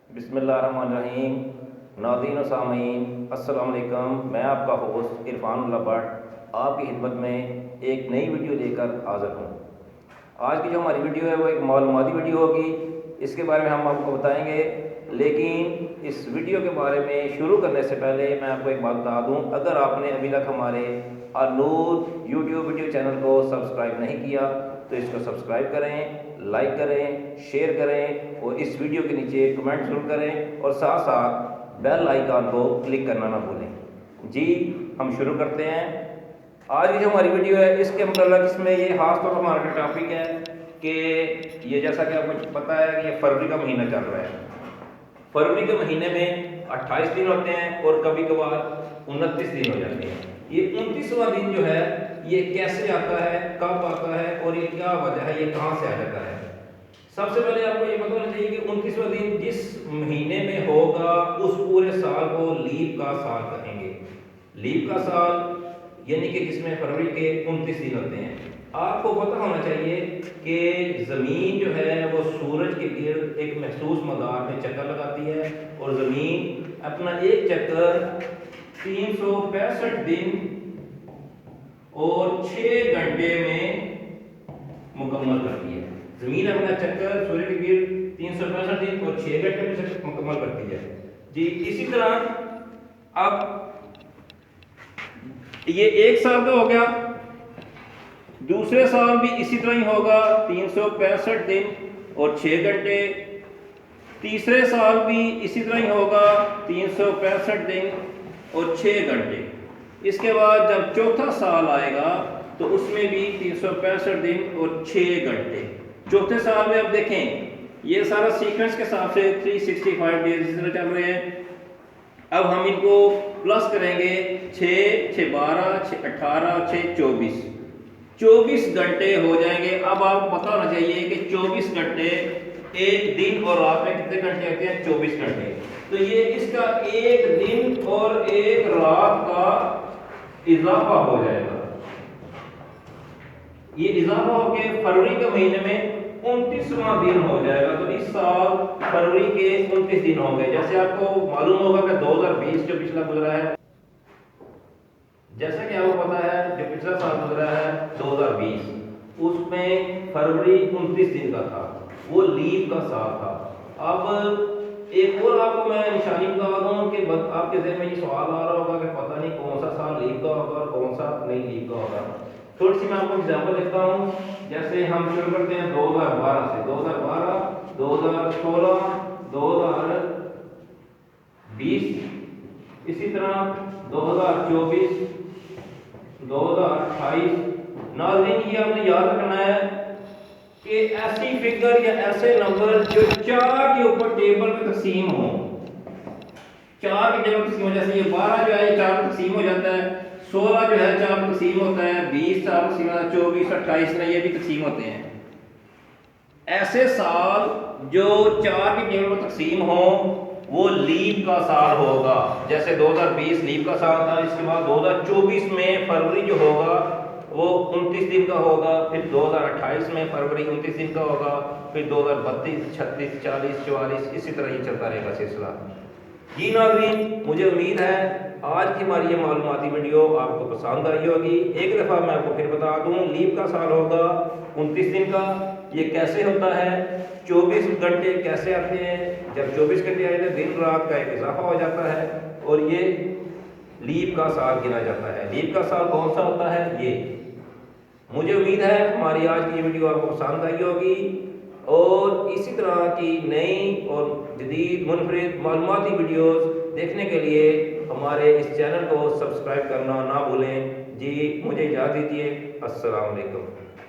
बिस्मिल्लाहिर्रहमानिर्रहीम। नाज़रीन व सामीन अस्सलाम वालेकुम। मैं आपका होस्ट इरफानुल्लाह भट्ट आपकी खिदमत में एक नई वीडियो लेकर हाज़िर हूँ। आज की जो हमारी वीडियो है वो एक मालूमाती वीडियो होगी, इसके बारे में हम आपको बताएंगे। लेकिन इस वीडियो के बारे में शुरू करने से पहले मैं आपको एक बात बता दूँ, अगर आपने अभी तक हमारे अनूर यूट्यूब वीडियो चैनल को सब्सक्राइब नहीं किया तो इसको सब्सक्राइब करें, लाइक करें, शेयर करें और इस वीडियो के नीचे कमेंट जरूर करें और साथ साथ बेल आइकन को क्लिक करना ना भूलें। जी हम शुरू करते हैं। आज की जो हमारी वीडियो है इसके मतलब इसमें ये खास तौर पर हमारा जो टॉपिक है कि ये जैसा कि आपको पता है कि ये फरवरी का महीना चल रहा है। फरवरी के महीने में 28 दिन होते हैं और कभी कभार 29 दिन हो जाते हैं। ये 29वां दिन जो है ये कैसे आता है, कब आता है और ये क्या वजह है, ये कहाँ से आ जाता है। सबसे पहले आपको ये पता होना चाहिए कि 29वां दिन जिस महीने में होगा उस पूरे साल को लीप का साल कहेंगे। लीप का साल यानी कि जिसमें फरवरी के 29 दिन होते हैं। आपको पता होना चाहिए कि ज़मीन जो है वो सूरज के गिर्द एक महसूस मदार में चक्कर लगाती है और ज़मीन अपना एक चक्कर 365 दिन और 6 घंटे में मुकम्मल करती है। ज़मीन अपना चक्कर सूर्य के गिर्द 365 दिन और 6 घंटे में मुकम्मल करती है। जी इसी तरह अब ये एक साल का हो गया, दूसरे साल भी इसी तरह ही होगा 365 दिन और 6 घंटे। तीसरे साल भी इसी तरह ही होगा 365 दिन और 6 घंटे। इसके बाद जब चौथा साल आएगा तो उसमें भी 365 दिन और 6 घंटे। चौथे साल में अब देखें ये सारा सीक्वेंस के हिसाब से 365 डेज इस तरह चल रहे हैं। अब हम इनको प्लस करेंगे 6, 6 12, 6 18, 6 24, 24 घंटे हो जाएंगे। अब आपको पता होना चाहिए कि 24 घंटे एक दिन और रात में कितने घंटे होते हैं, 24 घंटे। तो ये इसका एक दिन और एक रात का इजाफा हो जाएगा। ये इजाफा होकर फरवरी के महीने में 29वां दिन हो जाएगा। तो इस साल फरवरी के 29 दिन होंगे। जैसे आपको मालूम होगा कि 2020 जो पिछला गुजरा है, जैसा कि आपको पता है जो पिछला साल गुजरा है 2020, उसमें फरवरी 29 दिन का था, वो लीप का साल था। अब एक और आपको मैं निशानी बता दूं कि आपके ज़हन में ये सवाल आ रहा होगा कि पता नहीं कौन सा साल लीप का होगा और कौन सा नहीं लीप का होगा। थोड़ी सी मैं आपको एग्जांपल देता हूं। जैसे हम शुरू करते हैं 2012 से, 2012, 2016, 2020, इसी तरह 2024, 2028। नाज़रीन ये आपने याद रखना है कि ऐसी फिगर या ऐसे नंबर जो 4 के ऊपर टेबल में तकसीम हो, 4 के टेबल तकसीम हो। जैसे ये 12 जो है 4 तकसीम हो जाता है, 16 जो है 4 तकसीम होता है, 20 4 तकसीम होता है, 24 28 में ये भी तकसीम होते हैं। ऐसे साल जो 4 के टेबल में तकसीम हो वो लीप का साल होगा। जैसे 2020 लीप का साल था। इसके बाद 2024 में फरवरी जो होगा वो 29 दिन का होगा। फिर 2028 में फरवरी 29 दिन का होगा। फिर 2032, 36, 40, 44 इसी तरह ही चलता रहेगा सिलसिला। जी नाज़रीन मुझे उम्मीद है आज की हमारी ये मालूमाती वीडियो आपको पसंद आई होगी। एक दफ़ा मैं आपको फिर बता दूं, लीप का साल होगा 29 दिन का। ये कैसे होता है, 24 घंटे कैसे आते हैं, जब 24 घंटे आए तो दिन रात का एक इजाफा हो जाता है और ये लीप का साल गिना जाता है। लीप का साल कौन सा होता है ये। मुझे उम्मीद है हमारी आज की ये वीडियो आपको पसंद आई होगी और इसी तरह की नई और जदीद मुनफरिद मालूमाती वीडियोस देखने के लिए हमारे इस चैनल को सब्सक्राइब करना ना भूलें। जी मुझे इजाज़त दीजिए। अस्सलाम वालेकुम।